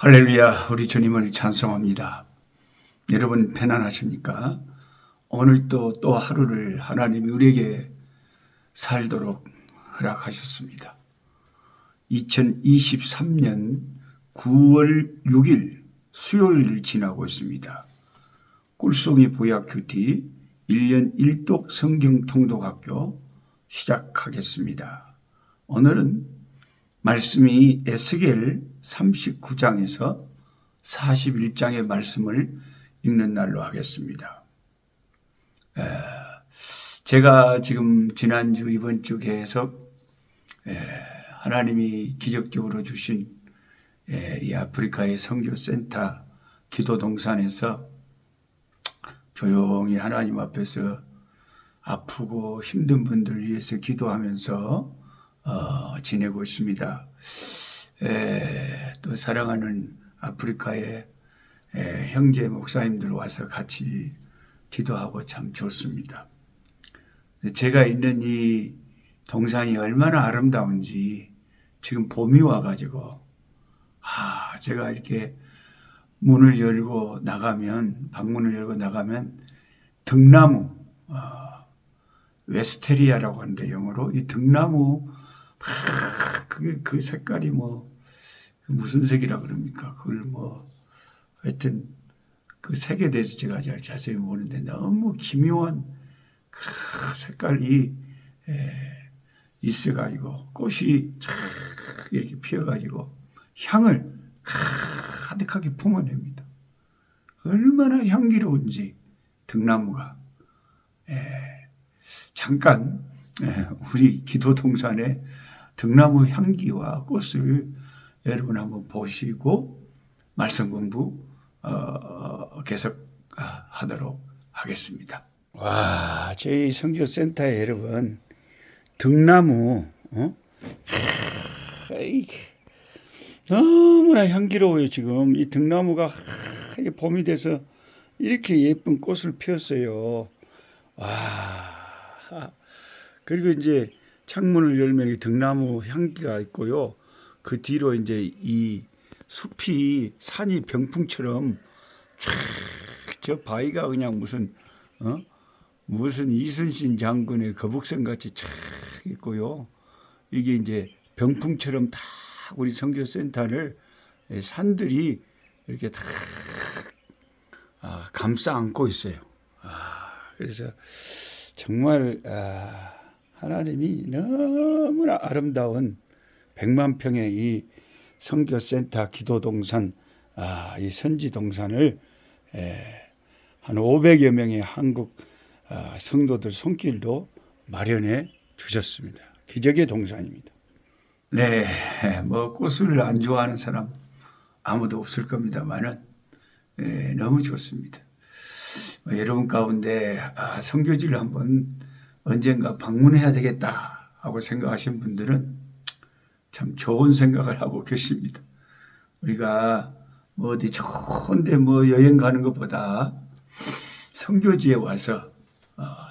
할렐루야, 우리 주님을 찬송합니다. 여러분 편안하십니까? 오늘 또 하루를 하나님이 우리에게 살도록 허락하셨습니다. 2023년 9월 6일 수요일을 지나고 있습니다. 꿀송이 보약 큐티 1년 1독 성경 통독학교 시작하겠습니다. 오늘은 말씀이 에스겔 39장에서 41장의 말씀을 읽는 날로 하겠습니다. 제가 지금 지난주 이번 주 계속 하나님이 기적적으로 주신 이 아프리카의 선교센터 기도동산에서 조용히 하나님 앞에서 아프고 힘든 분들 위해서 기도하면서 지내고 있습니다. 또 사랑하는 아프리카의 형제 목사님들 와서 같이 기도하고 참 좋습니다. 제가 있는 이 동산이 얼마나 아름다운지 지금 봄이 와가지고 제가 이렇게 문을 열고 나가면 방문을 열고 나가면 등나무 웨스테리아라고 하는데 영어로 이 등나무 그 색깔이 무슨 색이라 그럽니까? 그걸 하여튼 그 색에 대해서 제가 잘 자세히 모르는데 너무 기묘한 그 색깔이 있어가지고 꽃이 이렇게 피어가지고 향을 가득하게 품어냅니다. 얼마나 향기로운지 등나무가. 잠깐 우리 기도 동산에 등나무 향기와 꽃을 여러분 한번 보시고 말씀 공부 계속 하도록 하겠습니다. 와, 저희 선교센터에 여러분 등나무 너무나 향기로워요. 지금 이 등나무가 봄이 돼서 이렇게 예쁜 꽃을 피웠어요. 와, 그리고 이제 창문을 열면 이 등나무 향기가 있고요. 그 뒤로 이제 이 숲이 산이 병풍처럼 저 바위가 그냥 무슨 이순신 장군의 거북선 같이 쫙 있고요. 이게 이제 병풍처럼 다 우리 선교센터를 산들이 이렇게 다 감싸 안고 있어요. 그래서 정말 하나님이 너무나 아름다운 100만 평의 이 선교센터 기도동산, 이 선지동산을 한 500여 명의 한국 성도들 손길로 마련해 주셨습니다. 기적의 동산입니다. 네, 꽃을 안 좋아하는 사람 아무도 없을 겁니다만은 너무 좋습니다. 여러분 가운데 선교지를 한번 언젠가 방문해야 되겠다 하고 생각하신 분들은 참 좋은 생각을 하고 계십니다. 우리가 어디 좋은데 여행 가는 것보다 선교지에 와서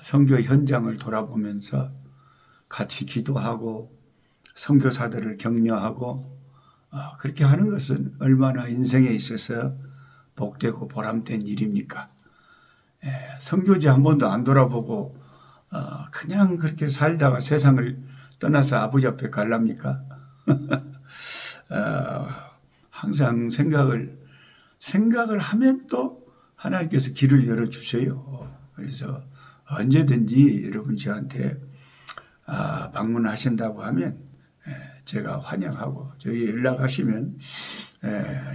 선교 현장을 돌아보면서 같이 기도하고 선교사들을 격려하고 그렇게 하는 것은 얼마나 인생에 있어서 복되고 보람된 일입니까? 선교지 한 번도 안 돌아보고 그냥 그렇게 살다가 세상을 떠나서 아버지 앞에 갈랍니까? 항상 생각을 하면 또 하나님께서 길을 열어주세요. 그래서 언제든지 여러분 저한테 방문하신다고 하면 제가 환영하고 저희 연락하시면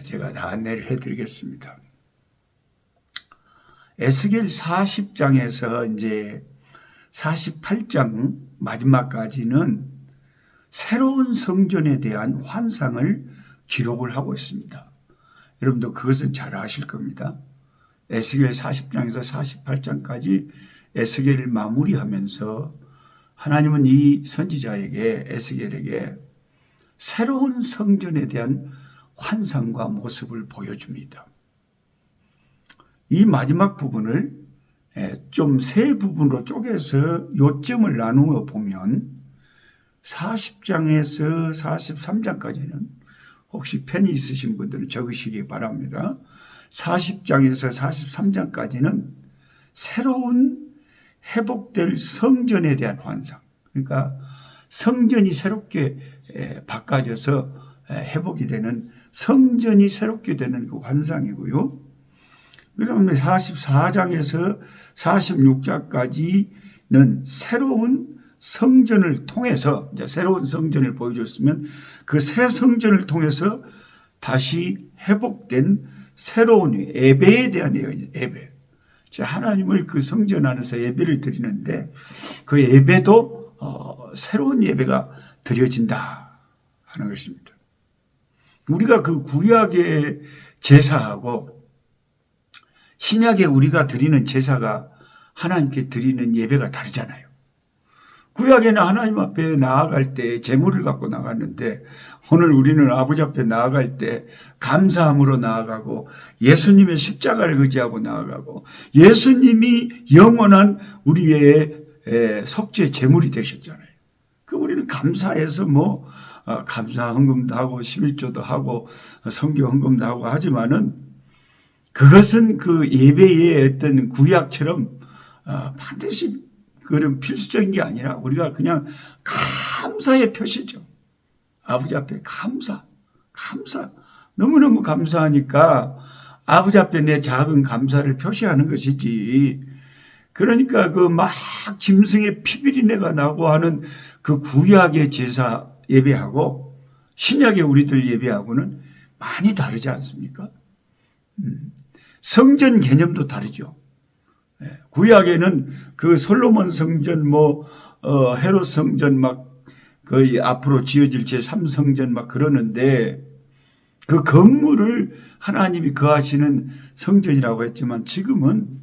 제가 다 안내를 해드리겠습니다. 에스겔 40장에서 이제 48장 마지막까지는 새로운 성전에 대한 환상을 기록을 하고 있습니다. 여러분도 그것은 잘 아실 겁니다. 에스겔 40장에서 48장까지 에스겔을 마무리하면서 하나님은 이 선지자에게 에스겔에게 새로운 성전에 대한 환상과 모습을 보여줍니다. 이 마지막 부분을 좀 세 부분으로 쪼개서 요점을 나누어 보면 40장에서 43장까지는 혹시 펜이 있으신 분들은 적으시기 바랍니다. 40장에서 43장까지는 새로운 회복될 성전에 대한 환상. 그러니까 성전이 새롭게 바꿔져서 회복이 되는, 성전이 새롭게 되는 그 환상이고요. 그다음에 44장에서 46장까지는 새로운 성전을 통해서, 이제 새로운 성전을 보여줬으면 그 새 성전을 통해서 다시 회복된 새로운 예배에 대한 내용이에요. 예배. 하나님을 그 성전 안에서 예배를 드리는데 그 예배도 새로운 예배가 드려진다 하는 것입니다. 우리가 그 구약의 제사하고 신약에 우리가 드리는 제사가 하나님께 드리는 예배가 다르잖아요. 구약에는 하나님 앞에 나아갈 때 제물을 갖고 나갔는데 오늘 우리는 아버지 앞에 나아갈 때 감사함으로 나아가고 예수님의 십자가를 의지하고 나아가고 예수님이 영원한 우리의 속죄 제물이 되셨잖아요. 그 우리는 감사해서 감사 헌금도 하고 11조도 하고 성경 헌금도 하고 하지만은 그것은 그 예배의 어떤 구약처럼 반드시 그런 필수적인 게 아니라 우리가 그냥 감사의 표시죠. 아버지 앞에 감사. 너무너무 감사하니까 아버지 앞에 내 작은 감사를 표시하는 것이지. 그러니까 그 막 짐승의 피비린내가 나고 하는 그 구약의 제사 예배하고 신약의 우리들 예배하고는 많이 다르지 않습니까? 성전 개념도 다르죠. 구약에는 그 솔로몬 성전, 헤롯 성전 거의 앞으로 지어질 제3성전 그러는데 그 건물을 하나님이 거하시는 성전이라고 했지만 지금은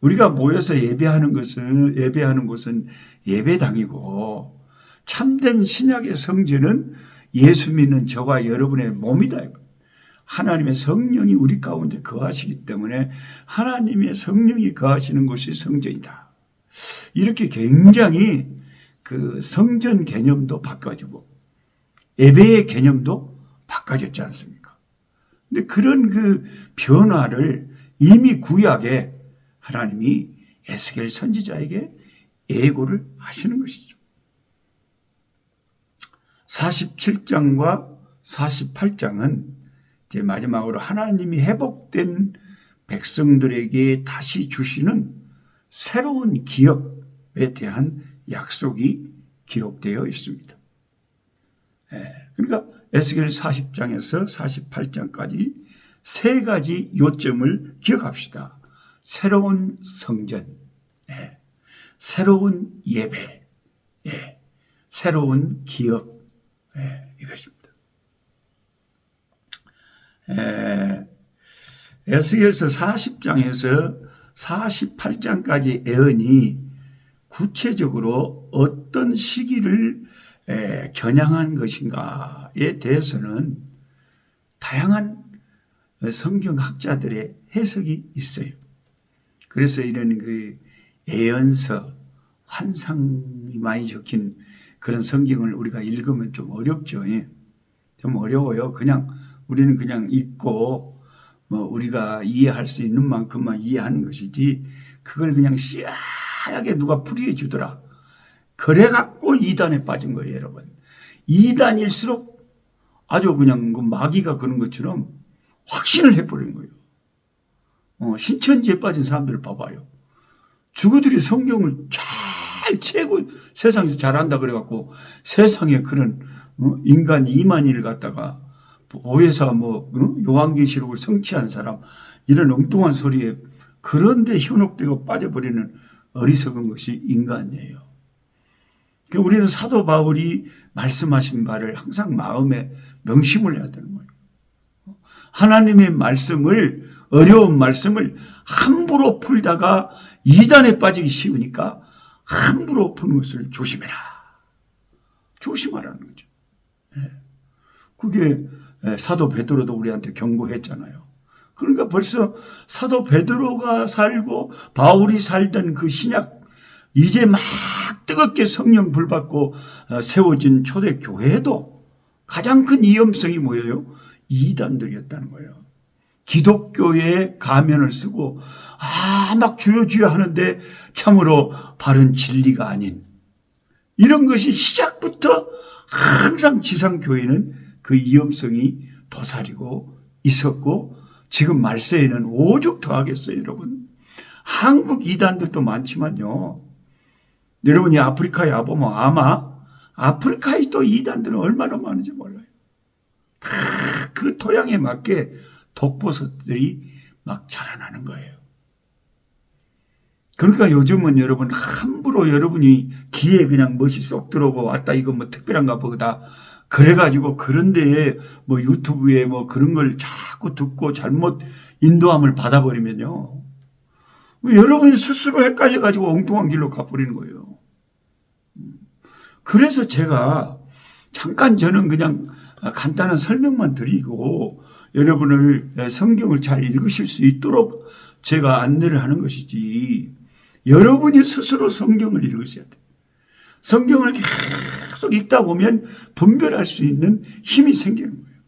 우리가 모여서 예배하는 곳은 예배당이고 참된 신약의 성전은 예수 믿는 저와 여러분의 몸이다. 하나님의 성령이 우리 가운데 거하시기 때문에 하나님의 성령이 거하시는 곳이 성전이다. 이렇게 굉장히 그 성전 개념도 바꿔주고 예배의 개념도 바꿔졌지 않습니까? 근데 그런 그 변화를 이미 구약에 하나님이 에스겔 선지자에게 예고를 하시는 것이죠. 47장과 48장은 이제 마지막으로 하나님이 회복된 백성들에게 다시 주시는 새로운 기업에 대한 약속이 기록되어 있습니다. 그러니까 에스겔 40장에서 48장까지 세 가지 요점을 기억합시다. 새로운 성전, 새로운 예배, 새로운 기업, 이것입니다. 에스겔서 40장에서 48장까지 예언이 구체적으로 어떤 시기를 겨냥한 것인가에 대해서는 다양한 성경학자들의 해석이 있어요. 그래서 이런 그 예언서, 환상이 많이 적힌 그런 성경을 우리가 읽으면 좀 어렵죠. 좀 어려워요. 우리는 그냥 읽고 우리가 이해할 수 있는 만큼만 이해하는 것이지 그걸 그냥 시원하게 누가 풀이해 주더라. 그래갖고 이단에 빠진 거예요, 여러분. 이단일수록 아주 그냥 마귀가 그런 것처럼 확신을 해버리는 거예요. 신천지에 빠진 사람들을 봐봐요. 주구들이 성경을 잘 채고 세상에서 잘한다 그래갖고 세상에 그런 인간 이만희를 갖다가 오해사 요한계시록을 성취한 사람 이런 엉뚱한 소리에 그런데 현혹되고 빠져버리는 어리석은 것이 인간이에요. 우리는 사도 바울이 말씀하신 바를 항상 마음에 명심을 해야 되는 거예요. 하나님의 말씀을 어려운 말씀을 함부로 풀다가 이단에 빠지기 쉬우니까 함부로 푸는 것을 조심해라. 조심하라는 거죠. 그게 사도 베드로도 우리한테 경고했잖아요. 그러니까 벌써 사도 베드로가 살고 바울이 살던 그 신약 이제 막 뜨겁게 성령 불 받고 세워진 초대교회도 가장 큰 위험성이 뭐예요? 이단들이었다는 거예요. 기독교의 가면을 쓰고 막 주여 주여 하는데 참으로 바른 진리가 아닌 이런 것이 시작부터 항상 지상교회는 그 위험성이 도사리고 있었고 지금 말세에는 오죽 더하겠어요, 여러분. 한국 이단들도 많지만요. 여러분이 아프리카에 와보면 아마 아프리카의 또 이단들은 얼마나 많은지 몰라요. 다 그 토양에 맞게 독버섯들이 막 자라나는 거예요. 그러니까 요즘은 여러분 함부로 여러분이 귀에 그냥 멋이 쏙 들어오고 왔다 이거 뭐 특별한가 보다 그래가지고 그런데 뭐 유튜브에 뭐 그런 걸 자꾸 듣고 잘못 인도함을 받아버리면요. 여러분이 스스로 헷갈려가지고 엉뚱한 길로 가버리는 거예요. 그래서 제가 잠깐 저는 그냥 간단한 설명만 드리고 여러분을 성경을 잘 읽으실 수 있도록 제가 안내를 하는 것이지 여러분이 스스로 성경을 읽으셔야 돼요. 성경을 계속 읽다 보면 분별할 수 있는 힘이 생기는 거예요.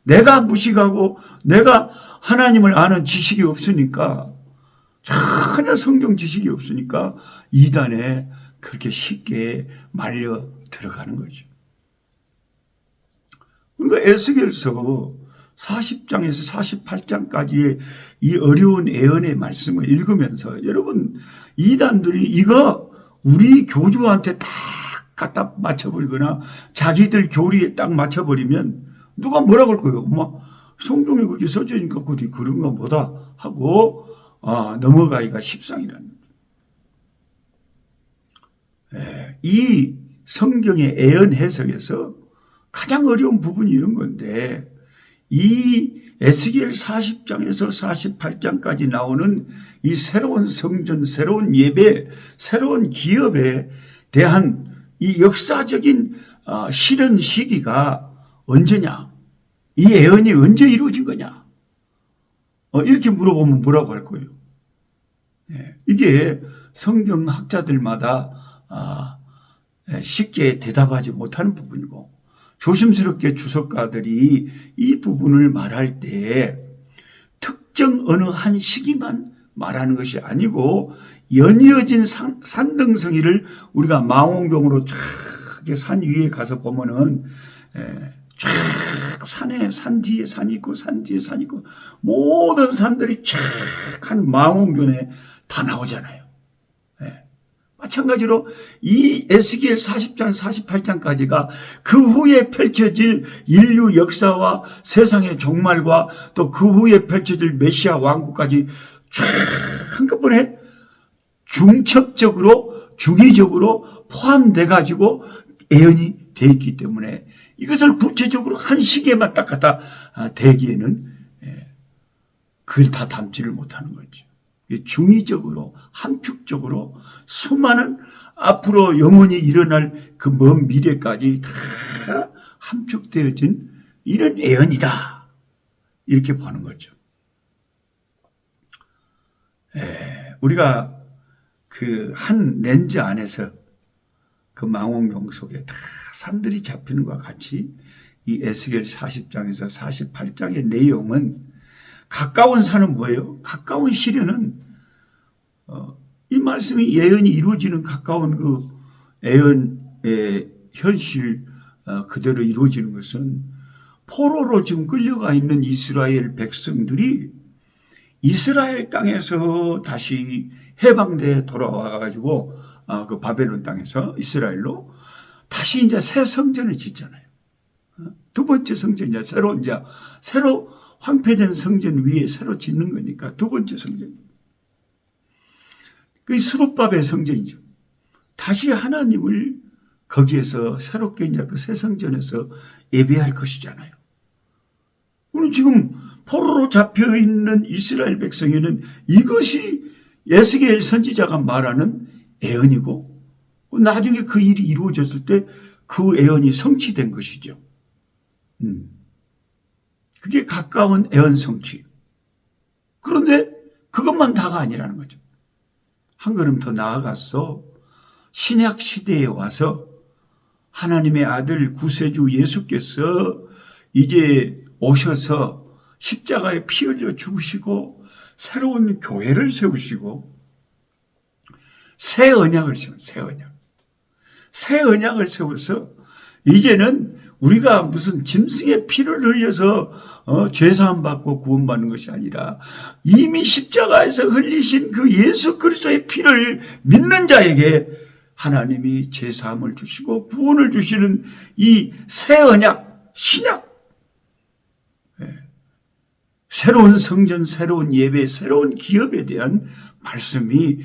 내가 무식하고 내가 하나님을 아는 지식이 없으니까 전혀 성경 지식이 없으니까 이단에 그렇게 쉽게 말려 들어가는 거죠. 그러니까 에스겔서 40장에서 48장까지의 이 어려운 예언의 말씀을 읽으면서 여러분 이단들이 이거 우리 교주한테 딱 갖다 맞춰버리거나 자기들 교리에 딱 맞춰버리면 누가 뭐라고 할 거예요? 성경에 그렇게 써져 있으니까 그런가 보다 하고 넘어가기가 십상이라는 거예요. 이 성경의 예언 해석에서 가장 어려운 부분이 이런 건데 이 에스겔 40장에서 48장까지 나오는 이 새로운 성전, 새로운 예배, 새로운 기업에 대한 이 역사적인 실현 시기가 언제냐? 이 예언이 언제 이루어진 거냐? 이렇게 물어보면 뭐라고 할 거예요? 이게 성경학자들마다 쉽게 대답하지 못하는 부분이고 조심스럽게 주석가들이 이 부분을 말할 때 특정 어느 한 시기만 말하는 것이 아니고 연이어진 산등성이를 우리가 망원경으로 쫙 산 위에 가서 보면은 쫙 산에 산 뒤에 산이 있고 산 뒤에 산이 있고 모든 산들이 쫙 한 망원경에 다 나오잖아요. 마찬가지로 이 에스겔 40장 48장까지가 그 후에 펼쳐질 인류 역사와 세상의 종말과 또 그 후에 펼쳐질 메시아 왕국까지 쫙 한꺼번에 중첩적으로 중의적으로 포함돼 가지고 예언이 되어 있기 때문에 이것을 구체적으로 한 시기에만 딱 갖다 대기에는 그걸 다 담지를 못하는 거죠. 중의적으로 함축적으로 수많은 앞으로 영원히 일어날 그 먼 미래까지 다 함축되어진 이런 예언이다. 이렇게 보는 거죠. 우리가 그 한 렌즈 안에서 그 망원경 속에 다 산들이 잡히는 것과 같이 이 에스겔 40장에서 48장의 내용은 가까운 산은 뭐예요? 가까운 시련은 이 말씀이 예언이 이루어지는 가까운 그 예언의 현실 그대로 이루어지는 것은 포로로 지금 끌려가 있는 이스라엘 백성들이 이스라엘 땅에서 다시 해방돼 돌아와 가지고 그 바벨론 땅에서 이스라엘로 다시 이제 새 성전을 짓잖아요. 두 번째 성전 이제 새로 황폐된 성전 위에 새로 짓는 거니까 두 번째 성전. 그 수룹밥의 성전이죠. 다시 하나님을 거기에서 새롭게 이제 그 새 성전에서 예배할 것이잖아요. 그럼 지금 포로로 잡혀 있는 이스라엘 백성에는 이것이 에스겔 선지자가 말하는 예언이고 나중에 그 일이 이루어졌을 때 그 예언이 성취된 것이죠. 그게 가까운 예언 성취. 그런데 그것만 다가 아니라는 거죠. 한 걸음 더 나아가서 신약 시대에 와서 하나님의 아들 구세주 예수께서 이제 오셔서 십자가에 피 흘려 죽으시고 새로운 교회를 세우시고 새 언약을 세워서 이제는 우리가 무슨 짐승의 피를 흘려서 죄사함 받고 구원받는 것이 아니라 이미 십자가에서 흘리신 그 예수 그리스도의 피를 믿는 자에게 하나님이 죄사함을 주시고 구원을 주시는 이 새 언약, 신약, 새로운 성전, 새로운 예배, 새로운 기업에 대한 말씀이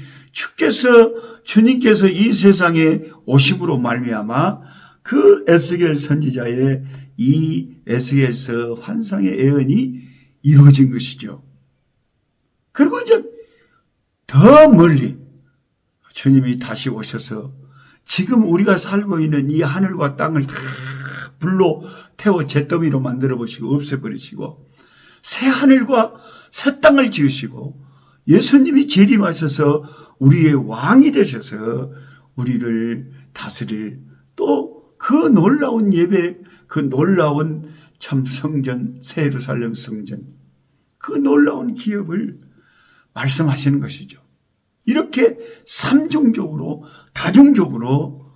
주님께서 이 세상에 오심으로 말미암아 그 에스겔 선지자의 이 에스겔서 환상의 예언이 이루어진 것이죠. 그리고 이제 더 멀리 주님이 다시 오셔서 지금 우리가 살고 있는 이 하늘과 땅을 다 불로 태워 잿더미로 만들어 보시고 없애버리시고 새 하늘과 새 땅을 지으시고 예수님이 재림하셔서 우리의 왕이 되셔서 우리를 다스릴 또 그 놀라운 예배, 그 놀라운 참 성전, 새 예루살렘 성전, 그 놀라운 기업을 말씀하시는 것이죠. 이렇게 삼중적으로 다중적으로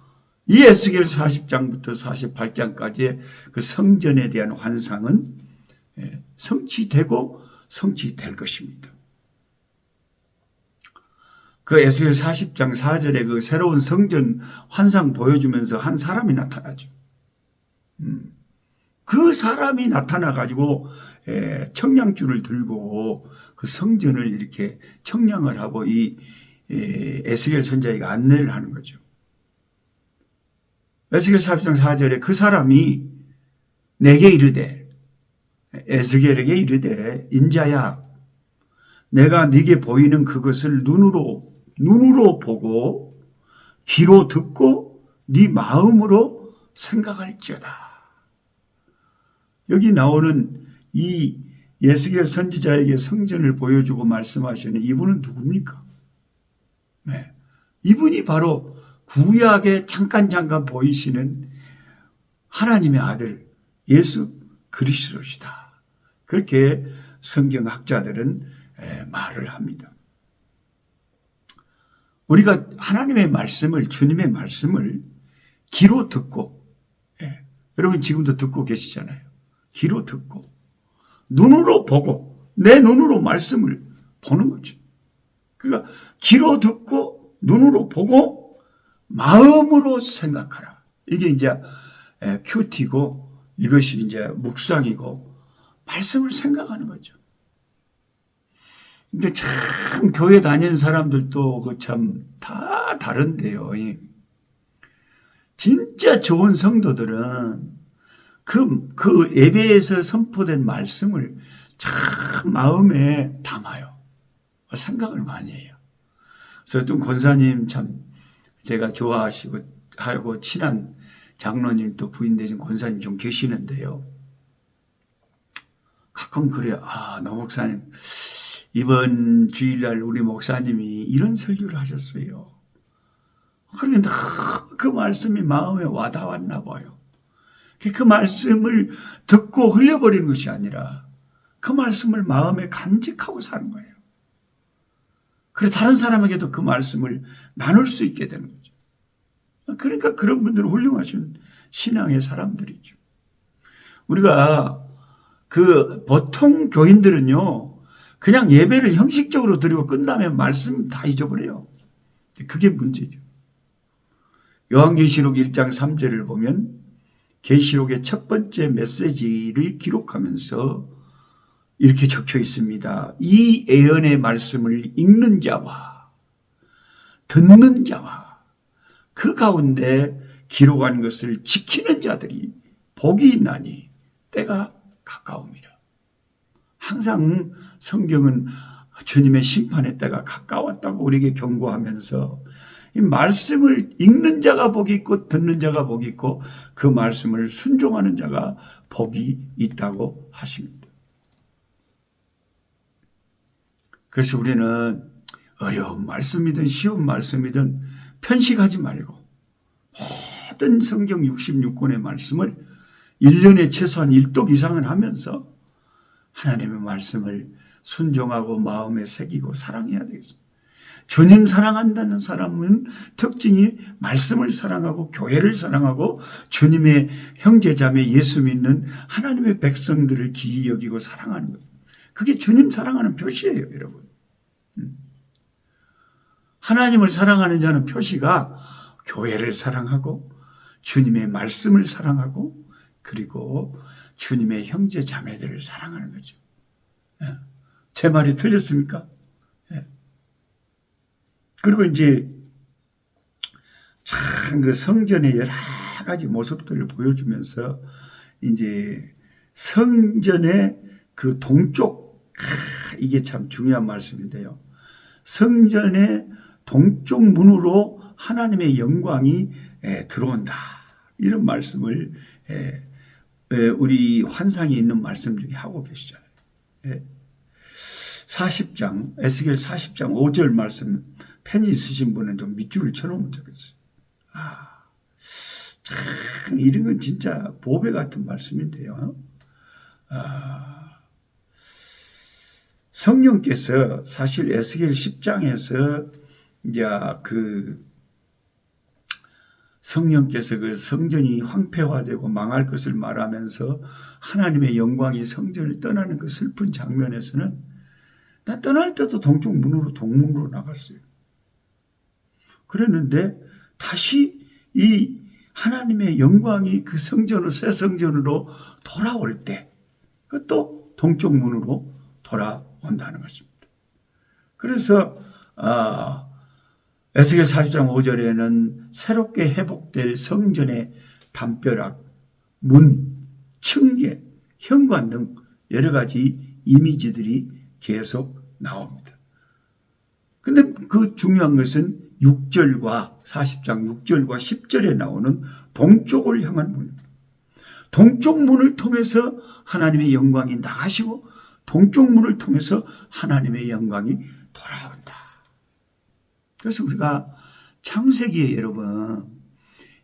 이 에스겔 40장부터 48장까지의 그 성전에 대한 환상은 성취되고 성취될 것입니다. 그 에스겔 40장 4절에 그 새로운 성전 환상 보여주면서 한 사람이 나타나죠. 그 사람이 나타나가지고 청량줄을 들고 그 성전을 이렇게 청량을 하고 이 에스겔 선지자에게 안내를 하는 거죠. 에스겔 40장 4절에 그 사람이 내게 이르되 에스겔에게 이르되 인자야 내가 네게 보이는 그것을 눈으로 보고 귀로 듣고 네 마음으로 생각할지어다. 여기 나오는 이 에스겔 선지자에게 성전을 보여주고 말씀하시는 이분은 누굽니까? 네. 이분이 바로 구약에 잠깐 보이시는 하나님의 아들 예수 그리스도시다. 그렇게 성경학자들은 말을 합니다. 우리가 하나님의 말씀을, 주님의 말씀을 귀로 듣고, 여러분 지금도 듣고 계시잖아요. 귀로 듣고, 눈으로 보고, 내 눈으로 말씀을 보는 거죠. 그러니까 귀로 듣고, 눈으로 보고, 마음으로 생각하라. 이게 이제 큐티고, 이것이 이제 묵상이고, 말씀을 생각하는 거죠. 근데 참 교회 다니는 사람들도 그 참 다 다른데요. 진짜 좋은 성도들은 그 예배에서 선포된 말씀을 참 마음에 담아요. 생각을 많이 해요. 그래서 좀 권사님 참 제가 좋아하시고 하고 친한 장로님 또 부인 되신 권사님 좀 계시는데요. 가끔 그래요. 노 목사님 이번 주일날 우리 목사님이 이런 설교를 하셨어요. 그런데 그 말씀이 마음에 와닿았나 봐요. 그 말씀을 듣고 흘려버리는 것이 아니라 그 말씀을 마음에 간직하고 사는 거예요. 그래 다른 사람에게도 그 말씀을 나눌 수 있게 되는 거죠. 그러니까 그런 분들은 훌륭하신 신앙의 사람들이죠. 우리가 그 보통 교인들은요. 그냥 예배를 형식적으로 드리고 끝나면 말씀 다 잊어버려요. 그게 문제죠. 요한계시록 1장 3절을 보면 계시록의 첫 번째 메시지를 기록하면서 이렇게 적혀 있습니다. 이 예언의 말씀을 읽는 자와 듣는 자와 그 가운데 기록한 것을 지키는 자들이 복이 있나니 때가 가까움이라. 항상 성경은 주님의 심판의 때가 가까웠다고 우리에게 경고하면서 이 말씀을 읽는 자가 복이 있고 듣는 자가 복이 있고 그 말씀을 순종하는 자가 복이 있다고 하십니다. 그래서 우리는 어려운 말씀이든 쉬운 말씀이든 편식하지 말고 모든 성경 66권의 말씀을 1년에 최소한 1독 이상은 하면서 하나님의 말씀을 순종하고 마음에 새기고 사랑해야 되겠습니다. 주님 사랑한다는 사람은 특징이 말씀을 사랑하고 교회를 사랑하고 주님의 형제자매 예수 믿는 하나님의 백성들을 기이 여기고 사랑하는 거예요. 그게 주님 사랑하는 표시예요, 여러분. 하나님을 사랑하는 자는 표시가 교회를 사랑하고 주님의 말씀을 사랑하고 그리고 주님의 형제 자매들을 사랑하는 거죠. 제 말이 틀렸습니까? 그리고 이제 참 그 성전의 여러 가지 모습들을 보여주면서 이제 성전의 그 동쪽, 이게 참 중요한 말씀인데요. 성전의 동쪽 문으로 하나님의 영광이 들어온다. 이런 말씀을 우리 환상이 있는 말씀 중에 하고 계시잖아요. 40장, 에스겔 40장 5절 말씀 펜이 있으신 분은 좀 밑줄을 쳐놓으면 좋겠어요. 참 이런 건 진짜 보배 같은 말씀인데요. 성령께서 사실 에스겔 10장에서 이제 성령께서 그 성전이 황폐화되고 망할 것을 말하면서 하나님의 영광이 성전을 떠나는 그 슬픈 장면에서는 나 떠날 때도 동쪽 문으로 동문으로 나갔어요. 그랬는데 다시 이 하나님의 영광이 그 성전으로 새 성전으로 돌아올 때 그것도 동쪽 문으로 돌아온다는 것입니다. 그래서 에스겔 40장 5절에는 새롭게 회복될 성전의 담벼락, 문, 층계, 현관 등 여러 가지 이미지들이 계속 나옵니다. 근데 그 중요한 것은 6절과 40장 6절과 10절에 나오는 동쪽을 향한 문입니다. 동쪽 문을 통해서 하나님의 영광이 나가시고 동쪽 문을 통해서 하나님의 영광이 돌아온다. 그래서 우리가 창세기에 여러분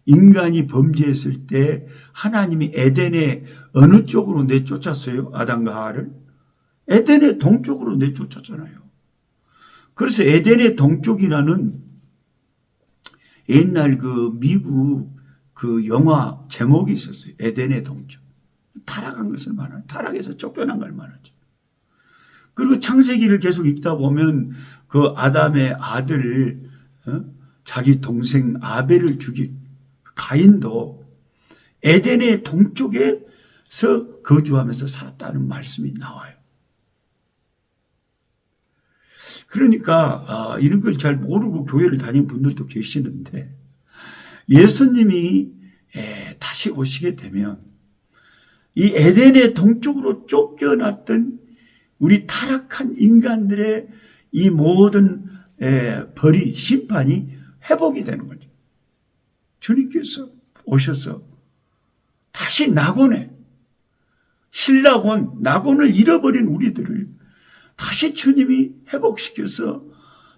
인간이 범죄했을 때 하나님이 에덴의 어느 쪽으로 내쫓았어요? 아담과 하와를? 에덴의 동쪽으로 내쫓았잖아요. 그래서 에덴의 동쪽이라는 옛날 그 미국 그 영화 제목이 있었어요. 에덴의 동쪽. 타락한 것을 말하죠. 타락에서 쫓겨난 걸 말하죠. 그리고 창세기를 계속 읽다 보면 그 아담의 아들, 자기 동생 아벨을 죽인 가인도 에덴의 동쪽에서 거주하면서 살았다는 말씀이 나와요. 그러니까 이런 걸 잘 모르고 교회를 다니는 분들도 계시는데 예수님이 다시 오시게 되면 이 에덴의 동쪽으로 쫓겨났던 우리 타락한 인간들의 이 모든 벌이 심판이 회복이 되는 거죠. 주님께서 오셔서 다시 낙원에 신락원 낙원을 잃어버린 우리들을 다시 주님이 회복시켜서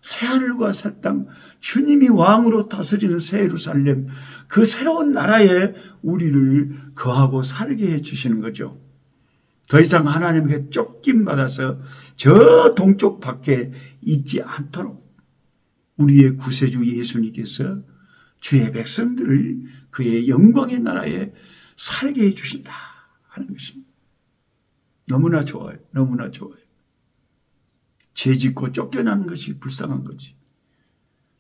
새하늘과 새 땅 주님이 왕으로 다스리는 새 예루살렘 그 새로운 나라에 우리를 거하고 살게 해주시는 거죠. 더 이상 하나님께 쫓김받아서 저 동쪽 밖에 있지 않도록 우리의 구세주 예수님께서 주의 백성들을 그의 영광의 나라에 살게 해주신다 하는 것입니다. 너무나 좋아요. 너무나 좋아요. 죄 짓고 쫓겨나는 것이 불쌍한 거지.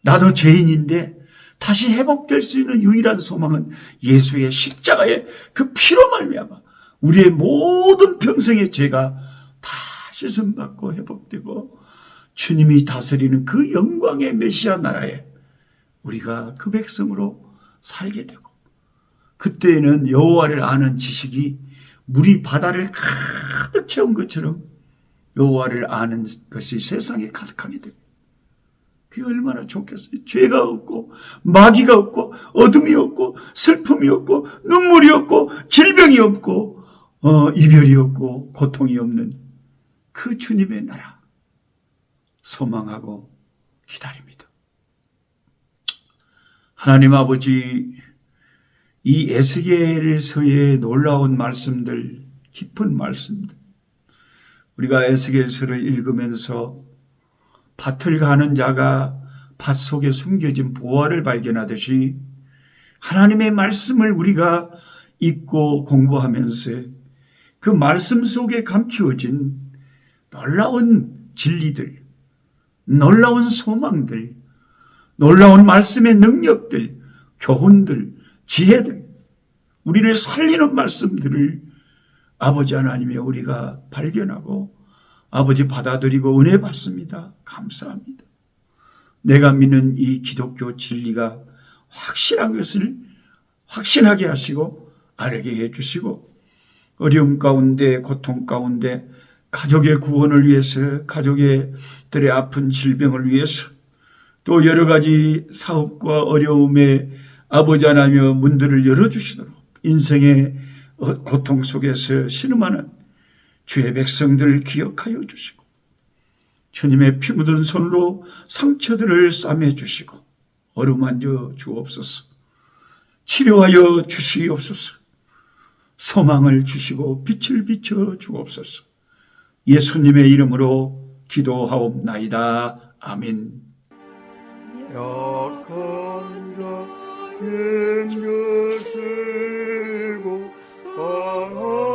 나도 죄인인데 다시 회복될 수 있는 유일한 소망은 예수의 십자가의 그 피로 말미암아 우리의 모든 평생의 죄가 다 씻음받고 회복되고 주님이 다스리는 그 영광의 메시아 나라에 우리가 그 백성으로 살게 되고 그때에는 여호와를 아는 지식이 물이 바다를 가득 채운 것처럼 여호와를 아는 것이 세상에 가득하게 됩니다. 그게 얼마나 좋겠어요. 죄가 없고 마귀가 없고 어둠이 없고 슬픔이 없고 눈물이 없고 질병이 없고 이별이 없고 고통이 없는 그 주님의 나라 소망하고 기다립니다. 하나님 아버지 이 에스겔서의 놀라운 말씀들, 깊은 말씀들, 우리가 에스겔서를 읽으면서 밭을 가는 자가 밭 속에 숨겨진 보화를 발견하듯이 하나님의 말씀을 우리가 읽고 공부하면서 그 말씀 속에 감추어진 놀라운 진리들, 놀라운 소망들, 놀라운 말씀의 능력들, 교훈들, 지혜들, 우리를 살리는 말씀들을 아버지 하나님의 우리가 발견하고 아버지 받아들이고 은혜 받습니다. 감사합니다. 내가 믿는 이 기독교 진리가 확실한 것을 확신하게 하시고 알게 해주시고 어려움 가운데 고통 가운데 가족의 구원을 위해서 가족들의 아픈 질병을 위해서 또 여러 가지 사업과 어려움에 아버지 하나님의 문들을 열어주시도록 인생의 고통 속에서 신음하는 주의 백성들을 기억하여 주시고 주님의 피 묻은 손으로 상처들을 싸매주시고 어루만져 주옵소서. 치료하여 주시옵소서. 소망을 주시고 빛을 비춰 주옵소서. 예수님의 이름으로 기도하옵나이다. 아멘. 약한 자 힘쓰고 강한